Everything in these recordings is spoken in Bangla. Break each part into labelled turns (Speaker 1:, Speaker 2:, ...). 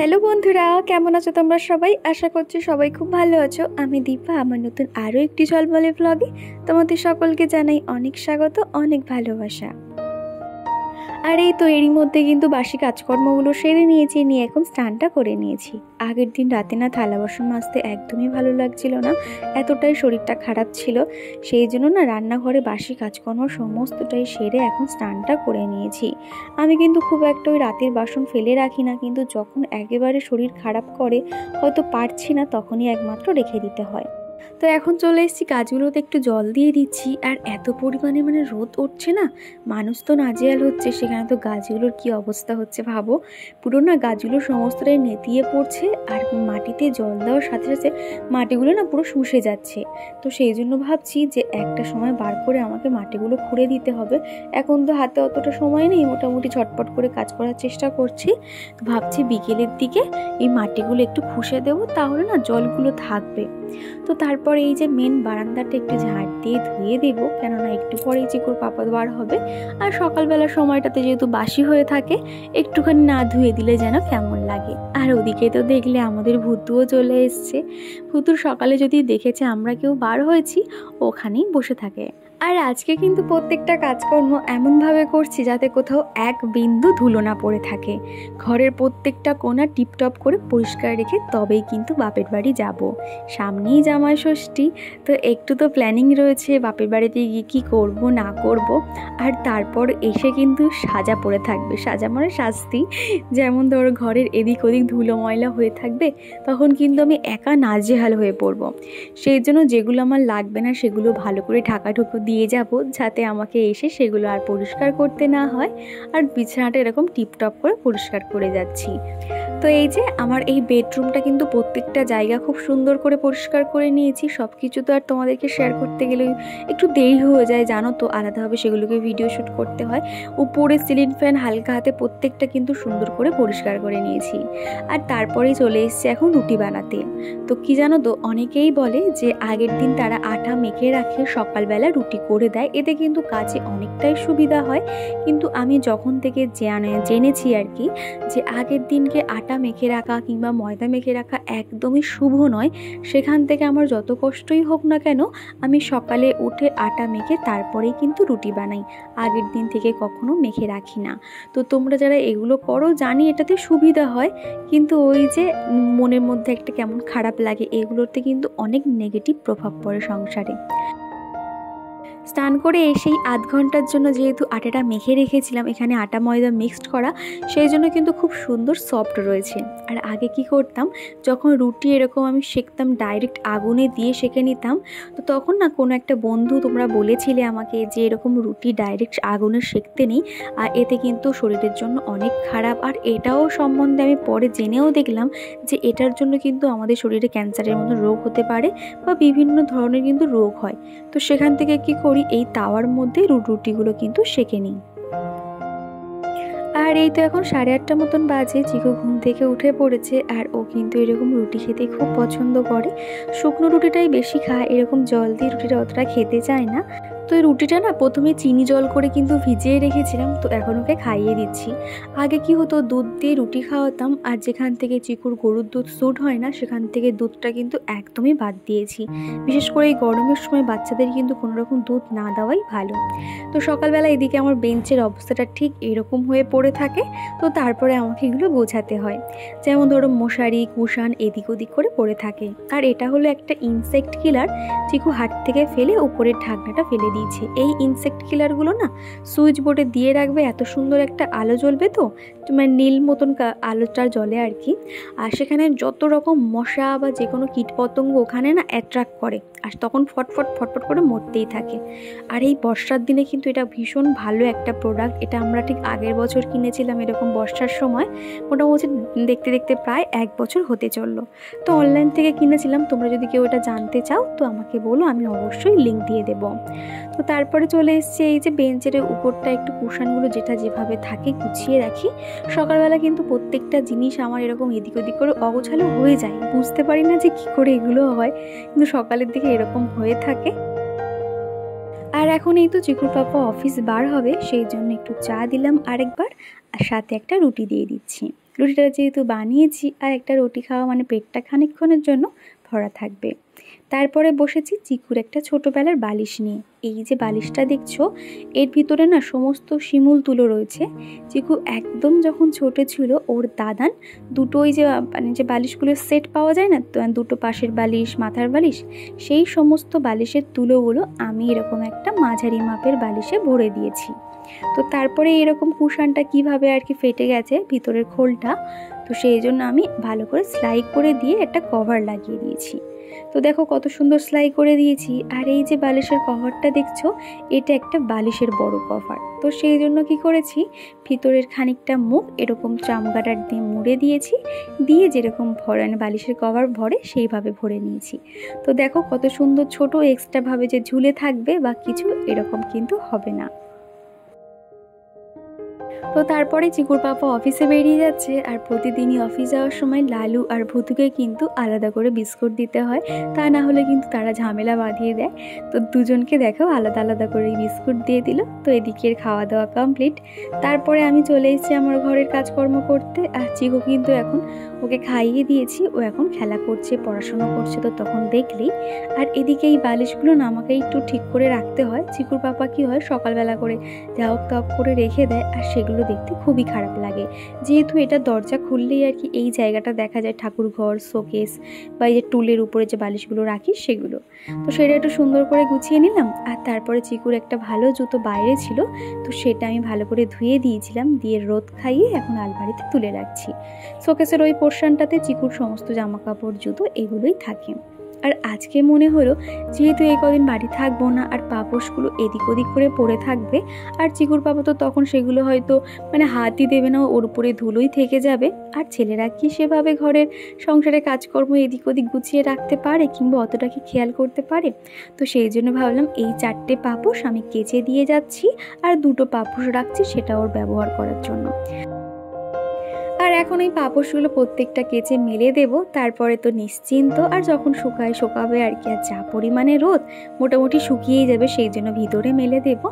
Speaker 1: হ্যালো বন্ধুরা, কেমন আছো তোমরা সবাই? আশা করছি সবাই খুব ভালো আছো। আমি দীপা, আমার নতুন আরও একটি ঝলমলে ব্লগে তোমাদের সকলকে জানাই অনেক স্বাগত, অনেক ভালোবাসা। আর এই তো এরই মধ্যে কিন্তু বাসি কাজকর্মগুলো সেরে নিয়েছি, নিয়ে এখন স্নানটা করে নিয়েছি। আগের দিন রাতে না থালা বাসন মাজতে একদমই ভালো লাগছিল না, এতটাই শরীরটা খারাপ ছিল। সেই জন্য না রান্নাঘরে বাসি কাজকর্ম সমস্তটাই সেরে এখন স্নানটা করে নিয়েছি। আমি কিন্তু খুব একটা ওই রাতের বাসন ফেলে রাখি না, কিন্তু যখন একেবারে শরীর খারাপ করে, হয়তো পারছি না, তখনই একমাত্র রেখে দিতে হয়। তো এখন চলে এসেছি, গাছগুলোতে একটু জল দিয়ে দিচ্ছি। আর এত পরিমাণে রোদ উঠছে না, মানুষ তো নাজেহাল হচ্ছে, সেখানে তো গাছগুলোর কি অবস্থা হচ্ছে ভাবো। পুরো না গাছগুলো সমস্তটাই নেতিয়ে পড়ছে, আর মাটিতে জল দেওয়ার সাথে সাথে মাটিগুলো না পুরো শুষে যাচ্ছে। তো সেই জন্য ভাবছি যে একটা সময় বার করে আমাকে মাটিগুলো খুঁড়ে দিতে হবে। এখন তো হাতে অতটা সময় নেই, মোটামুটি ঝটপট করে কাজ করার চেষ্টা করছি। তো ভাবছি বিকেলের দিকে এই মাটিগুলো একটু খুঁড়ে দেবো, তাহলে না জলগুলো থাকবে। তো তারপর এই যে মেন বারান্দাটা একটু ঝাড় দিয়ে ধুয়ে দেবো, কেননা একটু পরেই চিকুর পাপা বার হবে। আর সকালবেলার সময়টাতে যেহেতু বাসি হয়ে থাকে, একটুখানি না ধুয়ে দিলে যেন কেমন লাগে। আর ওদিকে তো দেখলে আমাদের ভুতুও চলে এসছে। ভুতুর সকালে যদি দেখেছে আমরা কেউ বার হয়েছি, ওখানেই বসে থাকে। আর আজকে কিন্তু প্রত্যেকটা কাজকর্ম এমনভাবে করছি যাতে কোথাও এক বিন্দু ধুলো না পড়ে থাকে। ঘরের প্রত্যেকটা কোণা টিপটপ করে পরিষ্কার রেখে তবেই কিন্তু বাপের বাড়ি যাব। সামনেই জামাই ষষ্ঠী, তো একটু তো প্ল্যানিং রয়েছে বাপের বাড়িতে গিয়ে কী করব না করব। আর তারপর এসে কিন্তু সাজা পড়ে থাকবে, সাজা মানে শাস্তি। যেমন ধরো ঘরের এদিক ওদিক ধুলো ময়লা হয়ে থাকবে, তখন কিন্তু আমি একা নাজেহাল হয়ে পড়ব। সেই জন্য যেগুলো আমার লাগবে না সেগুলো ভালো করে ঢাকাঢুকো দিয়ে যাব, যাতে আমাকে এসে সেগুলো আর পরিষ্কার করতে না হয়। আর বিছানাটা এরকম টিপটপ করে পরিষ্কার করে যাচ্ছি। তো এই যে আমার এই বেডরুমটা কিন্তু প্রত্যেকটা জায়গা খুব সুন্দর করে পরিষ্কার করে নিয়েছি। সব কিছু তো আর তোমাদেরকে শেয়ার করতে গেলে একটু দেরি হয়ে যায়, জানো তো, আলাদাভাবে সেগুলোকে ভিডিও শ্যুট করতে হয়। উপরে সিলিং ফ্যান হালকা হাতে প্রত্যেকটা কিন্তু সুন্দর করে পরিষ্কার করে নিয়েছি। আর তারপরেই চলে এসেছি এখন রুটি বানাতে। তো কি জানো তো, অনেকেই বলে যে আগের দিন তারা আটা মেখে রাখে, সকালবেলা রুটি করে দেয়, এতে কিন্তু কাজে অনেকটাই সুবিধা হয়। কিন্তু আমি যখন থেকে জেনেছি আর কি, যে আগের দিনকে আটা মেখে রাখা কিংবা ময়দা মেখে রাখা একদমই শুভ নয়। সেখান থেকে আমার যত কষ্টই হোক না কেন, আমি সকালে উঠে আটা মেখে তারপরেই কিন্তু রুটি বানাই, আগের দিন থেকে কখনো মেখে রাখি না। তো তোমরা যারা এগুলো করো, জানি এটাতে সুবিধা হয়, কিন্তু ওই যে মনের মধ্যে একটা কেমন খারাপ লাগে, এগুলোতে কিন্তু অনেক নেগেটিভ প্রভাব পড়ে সংসারে। স্নান করে এসেই আধ ঘন্টার জন্য যেহেতু আটাটা মেখে রেখেছিলাম, এখানে আটা ময়দা মিক্সড করা, সেই জন্য কিন্তু খুব সুন্দর সফট রয়েছে। আর আগে কি করতাম, যখন রুটি এরকম আমি সেঁকতাম, ডাইরেক্ট আগুনে দিয়ে সেঁকে নিতাম। তো তখন না কোনো একটা বন্ধু তোমরা বলেছিলে আমাকে যে এরকম রুটি ডাইরেক্ট আগুনে সেঁকতে নেই, আর এতে কিন্তু শরীরের জন্য অনেক খারাপ। আর এটাও সম্বন্ধে আমি পরে জেনেও দেখলাম যে এটার জন্য কিন্তু আমাদের শরীরে ক্যান্সারের মতো রোগ হতে পারে, বা বিভিন্ন ধরনের কিন্তু রোগ হয়। তো সেখান থেকে কি করি, এই তাওয়ার মধ্যে রুটিগুলো কিন্তু সেঁকে নিই। আর এই তো এখন 8:30 মতন বাজে, চিকু ঘুম থেকে উঠে পড়েছে। আর ও কিন্তু এরকম রুটি খেতে খুব পছন্দ করে, শুকনো রুটিটাই বেশি খায়, এরকম জল দিয়ে রুটিটা অতটা খেতে চায় না। তো এই রুটিটা না প্রথমে চিনি জল করে কিন্তু ভিজিয়ে রেখেছিলাম, তো এখন ওকে খাইয়ে দিচ্ছি। আগে কি হতো, দুধ দিয়ে রুটি খাওয়াতাম, আর যেখান থেকে চিকুর গরুর দুধ স্যুট হয় না, সেখান থেকে দুধটা কিন্তু একদমই বাদ দিয়েছি। বিশেষ করে এই গরমের সময় বাচ্চাদের কিন্তু কোনো রকম দুধ না দেওয়াই ভালো। তো সকালবেলা এদিকে আমার বেঞ্চের অবস্থাটা ঠিক এরকম হয়ে পড়ে থাকে। তো তারপরে আমাকে এগুলো বোঝাতে হয়, যেমন ধরো মশারি কুশান এদিক ওদিক করে পড়ে থাকে। আর এটা হলো একটা ইনসেক্ট কিলার, চিকু হাত থেকে ফেলে উপরের ঢাকনাটা ফেলে দিয়েছে। এই ইনসেক্ট কিলারগুলো না সুইচ বোর্ডে দিয়ে রাখবে, এত সুন্দর একটা আলো জ্বলবে, তো নীল মতন আলোটা জ্বলে আর কি। আর সেখানে যত রকম মশা বা যে কোনো কীটপতঙ্গ ওখানে না অ্যাট্রাক্ট করে, আর তখন ফটফট ফটফট করে মরতেই থাকে। আর এই বর্ষার দিনে কিন্তু এটা ভীষণ ভালো একটা প্রোডাক্ট। এটা আমরা ঠিক আগের বছর কিনেছিলাম এরকম বর্ষার সময়, মোটামুটি দেখতে দেখতে প্রায় 1 বছর হতে চললো। তো অনলাইন থেকে কিনেছিলাম, তোমরা যদি কেউ এটা জানতে চাও তো আমাকে বলো, আমি অবশ্যই লিঙ্ক দিয়ে দেবো। তো তারপরে চলে এসছে এই যে বেঞ্চের উপরটা একটু কুশানগুলো যেটা যেভাবে থাকে গুছিয়ে রাখি। সকালবেলা কিন্তু প্রত্যেকটা জিনিস আমার এরকম এদিক ওদিক করে অগোছালো হয়ে যায়, বুঝতে পারি না যে কী করে এগুলো হয়, কিন্তু সকালের দিকে এরকম হয়ে থাকে। আর এখন এই তো চিকুর পাপা অফিস বার হবে, সেই জন্য একটু চা দিলাম আরেকবার, আর সাথে একটা রুটি দিয়ে দিচ্ছি। রুটিটা যেহেতু বানিয়েছি, আর একটা রুটি খাওয়া মানে পেটটা খানিকক্ষণের জন্য ভরা থাকবে। তারপরে বসেছি চিকুর একটা ছোটোবেলার বালিশ নিয়ে। এই যে বালিশটা দেখছো, এর ভিতরে না সমস্ত শিমুল তুলো রয়েছে। চিকু একদম যখন ছোট ছিল, ওর দাদান দুটোই যে মানে যে বালিশগুলোর সেট পাওয়া যায় না, দুটো পাশের বালিশ, মাথার বালিশ, সেই সমস্ত বালিশের তুলোগুলো আমি এরকম একটা মাঝারি মাপের বালিশে ভরে দিয়েছি। তো তারপরে এরকম কুশানটা কিভাবে আর কি ফেটে গেছে ভিতরের খোলটা, তো সেই জন্য আমি ভালো করে সেলাই করে দিয়ে একটা কভার লাগিয়ে দিয়েছি। তো দেখো কত সুন্দর সেলাই করে দিয়েছি। আর এই যে বালিশের কভারটা দেখছো, এটা একটা বালিশের বড় কভার। তো সেই জন্য কি করেছি, ভিতরের খানিকটা মুখ এরকম চামগাটার দিয়ে মুড়ে দিয়েছি, দিয়ে যেরকম বালিশের কভার ভরে সেইভাবে ভরে নিয়েছি। তো দেখো কত সুন্দর, ছোট এক্সট্রাভাবে যে ঝুলে থাকবে বা কিছু এরকম কিন্তু হবে না। তো তারপরে চিকুর পাপা অফিসে বেরিয়ে যাচ্ছে, আর প্রতিদিনই অফিস যাওয়ার সময় লালু আর ভুতুকে কিন্তু আলাদা করে বিস্কুট দিতে হয়, তা না হলে কিন্তু তারা ঝামেলা বাঁধিয়ে দেয়। তো দুজনকে দেখো আলাদা আলাদা করে বিস্কুট দিয়ে দিল। তো এদিকের খাওয়া দাওয়া কমপ্লিট। তারপরে আমি চলে এসেছি আমার ঘরের কাজকর্ম করতে। আর চিকু কিন্তু এখন, ওকে খাইয়ে দিয়েছি, ও এখন খেলা করছে, পড়াশোনা করছে, তো তখন দেখলেই। আর এদিকে এই বালিশগুলো না আমাকে একটু ঠিক করে রাখতে হয়। চিকুর পাপা কি হয়, সকালবেলা করে যাওক তাওক করে রেখে দেয়, আর সেগুলো দেখতে খুবই খারাপ লাগে। যেহেতু এটা দরজা খুললেই আর কি এই জায়গাটা দেখা যায়, ঠাকুর ঘর, শোকেস বা এই যে টুলের উপরে যে বালিশগুলো রাখি সেগুলো। তো সেটা একটু সুন্দর করে গুছিয়ে নিলাম। আর তারপরে চিকুর একটা ভালো জুতো বাইরে ছিল, তো সেটা আমি ভালো করে ধুয়ে দিয়েছিলাম, দিয়ে রোদ খাইয়ে এখন আলমারিতে তুলে রাখছি। শোকেসের ওই পোর্শনটাতে চিকুর সমস্ত জামা কাপড়, জুতো এগুলোই থাকে। আর আজকে মনে হলো যেহেতু এই কদিন বাড়ি থাকবো না, আর পাপোশগুলো এদিক ওদিক করে পড়ে থাকবে, আর চিকুর পাপা তো তখন সেগুলো হয়তো মানে হাতই দেবে না, ওর উপরে ধুলোই থেকে যাবে। আর ছেলেরা কি সেভাবে ঘরের সংসারে কাজকর্ম এদিক ওদিক গুছিয়ে রাখতে পারে, কিংবা অতটা কি খেয়াল করতে পারে? তো সেই জন্য ভাবলাম এই 4টে পাপোশ আমি কেচে দিয়ে যাচ্ছি, আর 2টো পাপোশ রাখছি সেটা ওর ব্যবহার করার জন্য। আর এখন এই পাপোশগুলো প্রত্যেকটা কেচে মেলে দেব, তারপরে তো নিশ্চিন্ত। আর যখন শুকাবে আর কি। আর যা পরিমাণে রোদ, মোটামুটি শুকিয়েই যাবে, সেই জন্য ভিতরে মেলে দেব।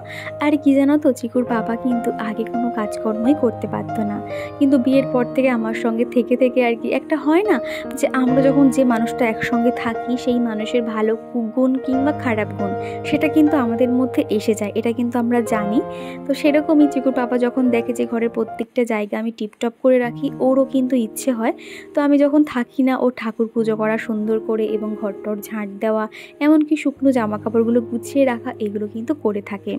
Speaker 1: আর কি জানো তো, চিকুর পাপা কিন্তু আগে কোনো কাজকর্মই করতে পারতো না, কিন্তু বিয়ের পর থেকে আমার সঙ্গে থেকে থেকে আর কি একটা হয় না যে আমরা যখন যে মানুষটা একসঙ্গে থাকি, সেই মানুষের ভালো গুণ কিংবা খারাপ গুণ সেটা কিন্তু আমাদের মধ্যে এসে যায়, এটা কিন্তু আমরা জানি। তো সেরকমই চিকুর পাপা যখন দেখে যে ঘরের প্রত্যেকটা জায়গা আমি টিপটপ করে রাখি, ওরও কিন্তু ইচ্ছে হয়। তো আমি যখন থাকি না, ও ঠাকুর পুজো করা সুন্দর করে, এবং ঘরটর ঝাঁট দেওয়া, এমনকি শুকনো জামা কাপড়গুলো গুছিয়ে রাখা, এগুলো কিন্তু করে থাকে,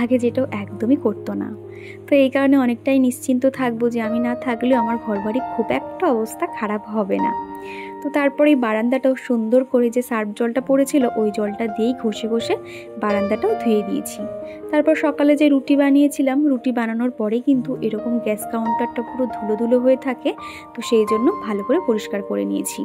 Speaker 1: আগে যেটাও একদমই করতো না। তো এই কারণে অনেকটাই নিশ্চিন্ত থাকবো যে আমি না থাকলেও আমার ঘরবাড়ি খুব একটা অবস্থা খারাপ হবে না। তো তারপরে এই বারান্দাটাও সুন্দর করে যে সার্ফ জলটা পড়েছিল, ওই জলটা দিয়েই ঘষে ঘষে বারান্দাটাও ধুয়ে দিয়েছি। তারপর সকালে যে রুটি বানিয়েছিলাম, রুটি বানানোর পরে কিন্তু এরকম গ্যাস কাউন্টারটা পুরো ধুলো ধুলো হয়ে থাকে, তো সেই জন্য ভালো করে পরিষ্কার করে নিয়েছি।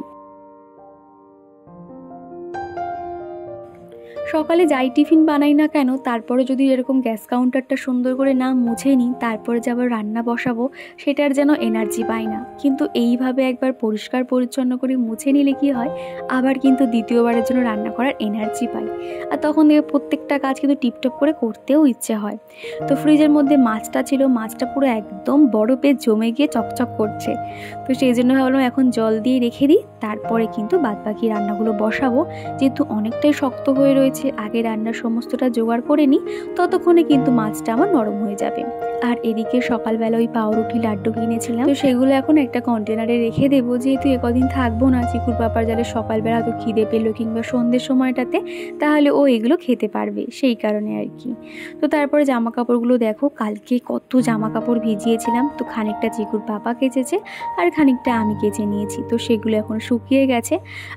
Speaker 1: সকালে যাই টিফিন বানাই না কেন, তারপরে যদি এরকম গ্যাস কাউন্টারটা সুন্দর করে না মুছে নিই, তারপরে যে আবার রান্না বসাবো, সেটার যেন এনার্জি পাই না। কিন্তু এইভাবে একবার পরিষ্কার পরিচ্ছন্ন করে মুছে নিলে কি হয়, আবার কিন্তু দ্বিতীয়বারের জন্য রান্না করার এনার্জি পাই। আর তখন প্রত্যেকটা কাজ কিন্তু টিপটপ করে করতেও ইচ্ছে হয়। তো ফ্রিজের মধ্যে মাছটা ছিল, মাছটা পুরো একদম বরফে জমে গিয়ে চকচক করছে। তো সেই জন্য ভাবলাম এখন জল দিয়ে রেখে দিই, তারপরে কিন্তু বাদবাকি রান্নাগুলো বসাবো। যেহেতু অনেকটাই শক্ত হয়ে রয়েছে, আগে রান্নার সমস্তটা জোগাড় করে নিই, ততক্ষণে কিন্তু মাছটা আমার নরম হয়ে যাবে। আর এদিকে সকালবেলা ওই পাউরুটি লাড্ডু কিনেছিলাম, তো সেগুলো এখন একটা কন্টেনারে রেখে দেবো। যেহেতু একদিন থাকবো না, চিকুর পাপার যাতে সকালবেলা তো খিদে পেলো কিংবা সন্ধ্যের সময়টাতে, তাহলে ও এগুলো খেতে পারবে, সেই কারণে আর কি। তো তারপরে জামা কাপড়গুলো দেখো, কালকে কত জামা কাপড় ভিজিয়েছিলাম, তো খানিকটা চিকুর পাপা কেচেছে আর খানিকটা আমি কেচে নিয়েছি। তো সেগুলো এখন শুকিয়ে গেছে।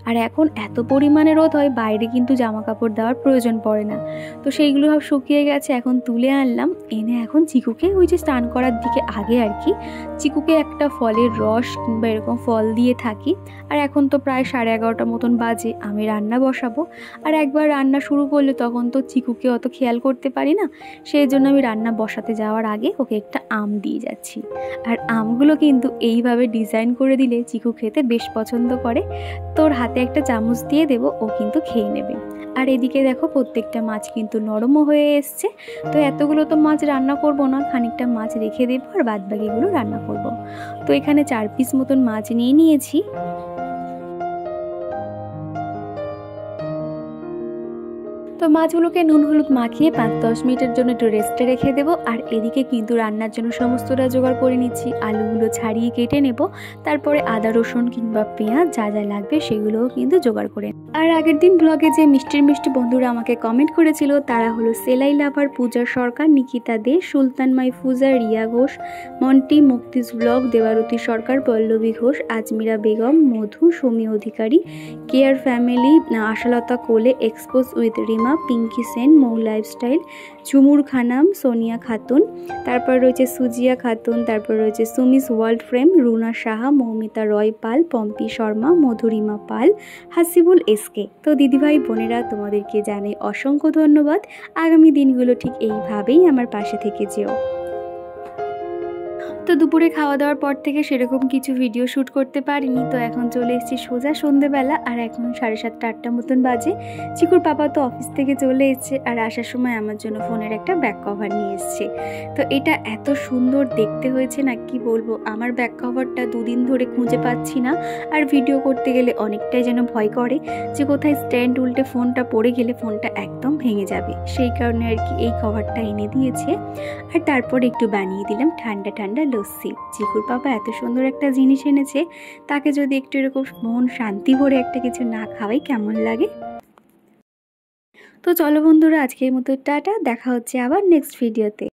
Speaker 1: আর এখন এত পরিমাণে রোদ হয়, বাইরে কিন্তু জামা কাপড় দেওয়ার প্রয়োজন পড়ে না। তো সেইগুলো সব শুকিয়ে গেছে, এখন তুলে আনলাম। এনে এখন চিকুকে ওই যে স্নান করার দিকে আগে আর কি, চিকুকে একটা ফলের রস কিংবা এরকম ফল দিয়ে থাকি। আর এখন তো প্রায় 11:30 মতন বাজে, আমি রান্না বসাবো। আর একবার রান্না শুরু করলে তখন তো চিকুকে অত খেয়াল করতে পারি না, সেই জন্য আমি রান্না বসাতে যাওয়ার আগে ওকে একটা আম দিয়ে যাচ্ছি। আর আমগুলো কিন্তু এইভাবে ডিজাইন করে দিলে চিকু খেতে বেশ পছন্দ করে। তোর হাতে একটা চামচ দিয়ে দেবো, ও কিন্তু খেয়ে নেবে। আর এদিকে এদিকে দেখো প্রত্যেকটা মাছ কিন্তু নরমও হয়ে এসছে। তো এতগুলো তো মাছ রান্না করব না, খানিকটা মাছ রেখে দেবো আর বাদ বাকিগুলো রান্না করব। তো এখানে 4 পিস মতন মাছ নিয়ে নিয়েছি। তো মাছগুলোকে নুন হলুদ মাখিয়ে 5-10 মিনিটের জন্য একটু রেস্টে রেখে দেবো। আর এদিকে কিন্তু রান্নার জন্য সমস্তটা জোগাড় করে নিচ্ছি। আলুগুলো ছাড়িয়ে কেটে নেব, তারপরে আদা রসুন কিংবা পেঁয়াজ যা যা লাগবে সেগুলোও কিন্তু জোগাড় করে। আর আগের দিন ব্লগে যে মিষ্টি বন্ধুরা আমাকে কমেন্ট করেছিল তারা হলো সেলাই লাভার, পূজা সরকার, নিকিতা দে, সুলতান মাইফুজা, রিয়া ঘোষ, মন্টি, মুক্তিজ blog, Debarati Sarkar, Pallabi Ghosh, Azmira Begum, Madhu, Sumi Adhikari, care family, Ashalata Kole, expose with Rima, Pinki Sen, Mou lifestyle, Jhumur Khanam, Sonia Khatun, তারপর রয়েছে সুজিয়া খাতুন, তারপর রয়েছে Sumi's world frame, Runa Saha, Moumita Roy Pal, Pompi Sharma, Madhurima Pal, Hasibul SK. তো দিদিভাই বোনেরা তোমাদেরকে জানাই অসংখ্য ধন্যবাদ। আগামী দিনগুলো ঠিক এইভাবেই আমার পাশে থেকে যেও। তো দুপুরে খাওয়া দাওয়ার পর থেকে সেরকম কিছু ভিডিও শ্যুট করতে পারিনি। তো এখন চলে এসেছি সোজা সন্ধেবেলা, আর এখন 7:30-8টা মতন বাজে। চিকুর পাপা তো অফিস থেকে চলে এসছে, আর আসার সময় আমার জন্য ফোনের একটা ব্যাক কভার নিয়ে এসছে। তো এটা এত সুন্দর দেখতে হয়েছে না, কি বলবো। আমার ব্যাক কভারটা 2 দিন ধরে খুঁজে পাচ্ছি না, আর ভিডিও করতে গেলে অনেকটাই যেন ভয় করে যে কোথায় স্ট্যান্ড উল্টে ফোনটা পড়ে গেলে ফোনটা একদম ভেঙে যাবে। সেই কারণে আর কি এই কভারটা এনে দিয়েছে। আর তারপর একটু বানিয়ে দিলাম ঠান্ডা ঠান্ডা লস্যি। চিকুর পাপা এত সুন্দর একটা জিনিস এনেছে, তাকে যদি একটু এরকম মন শান্তি ভরে একটা কিছু না খাওয়াই কেমন লাগে। তো চলো বন্ধুরা, আজকের মতো টাটা, দেখা হচ্ছে আবার নেক্সট ভিডিওতে।